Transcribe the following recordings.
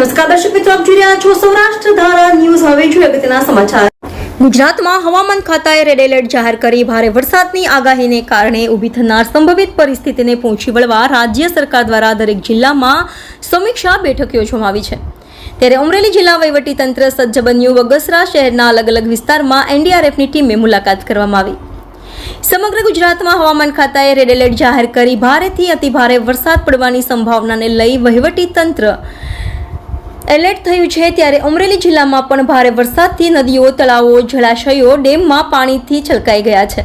નમસ્કાર દર્શક મિત્રો, આપ જોઈ રહ્યા છો સૌરાષ્ટ્ર ધારા ન્યૂઝ। હવે જોઈએ અગત્યના સમાચાર। ગુજરાતમાં હવામાન ખાતાએ રેડ એલર્ટ જાહેર કરી ભારે વરસાદની આગાહીને કારણે ઊભી થનાર સંભવિત પરિસ્થિતિને પહોંચી વળવા રાજ્ય સરકાર દ્વારા દરેક જિલ્લામાં સમીક્ષા બેઠક યોજવામાં આવી છે। ત્યારે અમરેલી જિલ્લા વહીવટીતંત્ર સજ્જ બન્યું। બગસરા શહેરના અલગ અલગ વિસ્તારમાં એનડીઆરએફની ટીમે મુલાકાત કરવામાં આવી। સમગ્ર ગુજરાતમાં હવામાન ખાતાએ રેડ એલર્ટ જાહેર કરી ભારેથી અતિભારે વરસાદ પડવાની સંભાવનાને લઈ વહીવટીતંત્ર એલર્ટ થયું છે। ત્યારે અમરેલી જિલ્લામાં પણ ભારે વરસાદથી નદીઓ, તળાવો, જળાશયો, ડેમમાં પાણીથી છલકાઈ ગયા છે।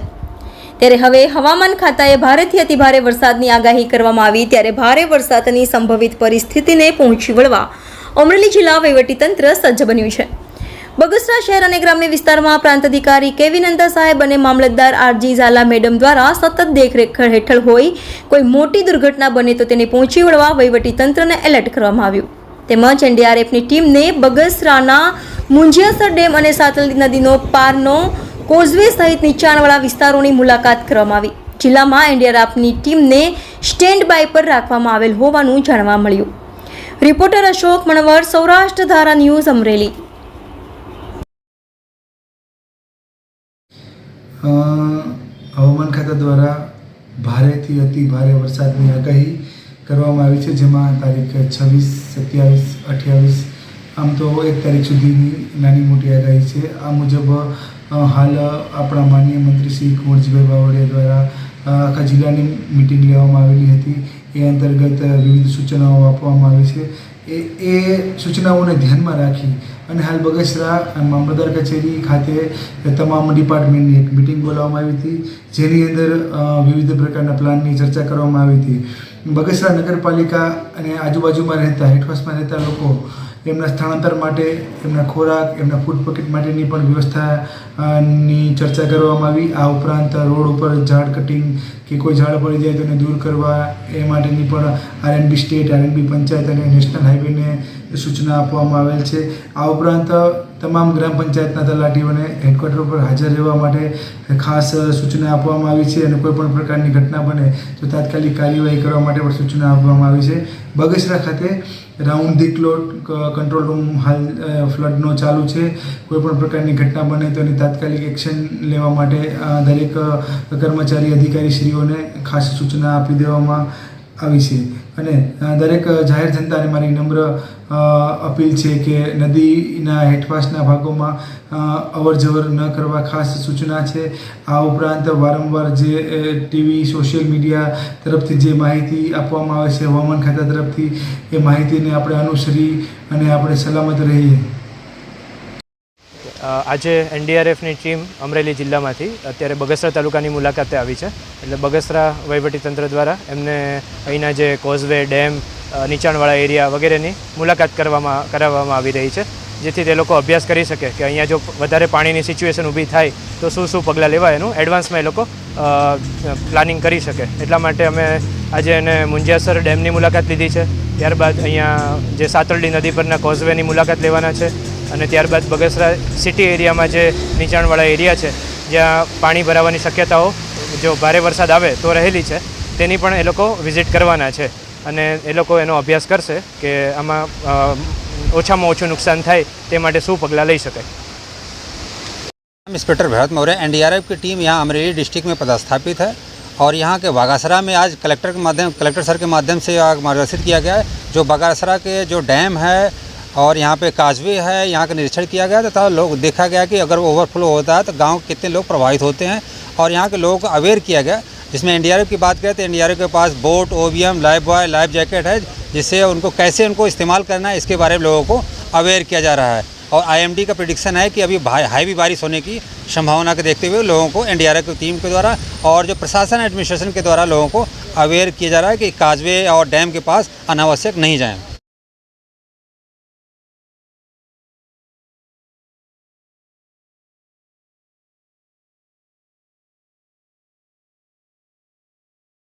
ત્યારે હવે હવામાન ખાતાએ ભારેથી અતિભારે વરસાદની આગાહી કરવામાં આવી। ત્યારે ભારે વરસાદની સંભવિત પરિસ્થિતિને પહોંચી વળવા અમરેલી જિલ્લા વહીવટીતંત્ર સજ્જ બન્યું છે। બગસરા શહેર અને ગ્રામ્ય વિસ્તારમાં પ્રાંત અધિકારી કેવી નંદા સાહેબ અને મામલતદાર આરજી ઝાલા મેડમ દ્વારા સતત દેખરેખ હેઠળ હોય કોઈ મોટી દુર્ઘટના બને તો તેને પહોંચી વળવા વહીવટીતંત્રને એલર્ટ કરવામાં આવ્યું। તેમજ એનડીઆરએફની ટીમને બગસરાના મુંજિયાસર ડેમ અને સાતલડી નદીનો પારનો કોઝવે સહિત નીચાણવાળા વિસ્તારોની મુલાકાત કરવામાં આવી। જિલ્લામાં એનડીઆરએફની ટીમને સ્ટેન્ડ બાય પર રાખવામાં આવેલ હોવાનું જાણવા મળ્યું। રિપોર્ટર અશોક મણવર, સૌરાષ્ટ્ર ધારા ન્યૂઝ, અમરેલી। હવામાન ખાતા દ્વારા ભારેથી અતિ ભારે વરસાદની આગાહી કરવામાં આવી છે, જેમાં તારીખ 26, 27, 28 આમ તો 1 તારીખ સુધીની નાની મોટી આગાહી છે। આ મુજબ હાલ આપણા માનનીય મંત્રી શ્રી કુંવરજીભાઈ બાવળિયા દ્વારા આખા જિલ્લાની મિટિંગ લેવામાં આવેલી હતી। એ અંતર્ગત વિવિધ સૂચનાઓ આપવામાં આવી છે। એ સૂચનાઓને ધ્યાનમાં રાખી અને હાલ બગસરા મામલતદાર કચેરી ખાતે તમામ ડિપાર્ટમેન્ટની એક મિટિંગ બોલાવવામાં આવી હતી, જેની અંદર વિવિધ પ્રકારના પ્લાનની ચર્ચા કરવામાં આવી હતી। બગસરા નગરપાલિકા અને આજુબાજુમાં રહેતા હેઠવાસમાં રહેતા લોકો એમના સ્થળાંતર માટે, એમના ખોરાક, એમના ફૂડ પેકેટ માટેની પણ વ્યવસ્થાની ચર્ચા કરવામાં આવી। આ ઉપરાંત રોડ ઉપર ઝાડ કટિંગ કે કોઈ ઝાડ પડી જાય તો એને દૂર કરવા એ માટેની પણ આરએનબી સ્ટેટ, આરએનબી પંચાયત અને નેશનલ હાઈવેને સૂચના આપવામાં આવેલ છે। આ ઉપરાંત તમામ ગ્રામ પંચાયતના તલાટીઓને હેડક્વાર્ટર પર હાજર રહેવા માટે ખાસ સૂચના આપવામાં આવી છે અને કોઈપણ પ્રકારની ઘટના બને તો તાત્કાલિક કાર્યવાહી કરવા માટે પણ સૂચના આપવામાં આવી છે। બગસરા ખાતે round the clock control room હાલ ફ્લડનો ચાલુ છે। કોઈપણ પ્રકારની ઘટના બને તો એની તાત્કાલિક એક્શન લેવા માટે દરેક કર્મચારી અધિકારીશ્રીઓને ખાસ સૂચના આપી દેવામાં આવી છે। અને દરેક જાહેર જનતાને મારી નમ્ર અપીલ છે કે નદીના હેઠવાસના ભાગોમાં અવર જવર ન કરવા ખાસ સૂચના છે। આ ઉપરાંત વારંવાર જે ટીવી, સોશિયલ મીડિયા તરફથી જે માહિતી આપવામાં આવે છે હવામાન ખાતા તરફથી, એ માહિતીને આપણે અનુસરી અને આપણે સલામત રહીએ। આજે એનડીઆરએફની ટીમ અમરેલી જિલ્લામાંથી અત્યારે બગસરા તાલુકાની મુલાકાતે આવી છે। એટલે બગસરા વહીવટીતંત્ર દ્વારા એમને અહીંના જે કોઝવે, ડેમ, નીચાણવાળા એરિયા વગેરેની મુલાકાત કરાવવામાં આવી રહી છે, જેથી તે લોકો અભ્યાસ કરી શકે કે અહીંયા જો વધારે પાણીની સિચ્યુએશન ઊભી થાય તો શું પગલાં લેવાય, એનું એડવાન્સમાં એ લોકો પ્લાનિંગ કરી શકે। એટલા માટે અમે આજે એને મુંજિયાસર ડેમની મુલાકાત લીધી છે, ત્યારબાદ અહીંયા જે સાતલડી નદી પરના કોઝવેની મુલાકાત લેવાના છે, અને ત્યારબાદ બગસરા સિટી એરિયામાં જે નીચાણવાળા એરિયા છે જ્યાં પાણી ભરાવાની શક્યતાઓ જો ભારે વરસાદ આવે તો રહેલી છે, તેની પણ એ લોકો વિઝિટ કરવાના છે અને એ લોકો એનો અભ્યાસ કરશે કે આમાં ઓછામાં ઓછું नुकसान થાય તે માટે શું પગલાં લઈ શકાય। इंस्पेक्टर भरत मौर्य, एनडीआरएफ की टीम यहाँ अमरेली डिस्ट्रिक्ट में पदस्थापित है और यहाँ के बागासरा में आज कलेक्टर सर के माध्यम से मार्गदर्शित किया गया है। जो बागासरा के जो डैम है और यहाँ पे काजवे है, यहाँ का निरीक्षण किया गया तथा लोग देखा गया कि अगर ओवरफ्लो होता है तो गांव कितने लोग प्रभावित होते हैं और यहाँ के लोगों को अवेयर किया गया। जिसमें एनडीआरएफ की बात करें तो एनडीआरएफ के पास boat, OVM, life buoy, life jacket है, जिससे उनको कैसे इस्तेमाल करना है इसके बारे में लोगों को अवेयर किया जा रहा है। और आईएमडी का प्रेडिक्शन है कि अभी हैवी बारिश होने की संभावना को देखते हुए लोगों को एनडीआरएफ की टीम के द्वारा और जो प्रशासन एडमिनिस्ट्रेशन के द्वारा लोगों को अवेयर किया जा रहा है कि काजवे और डैम के पास अनावश्यक नहीं जाएं।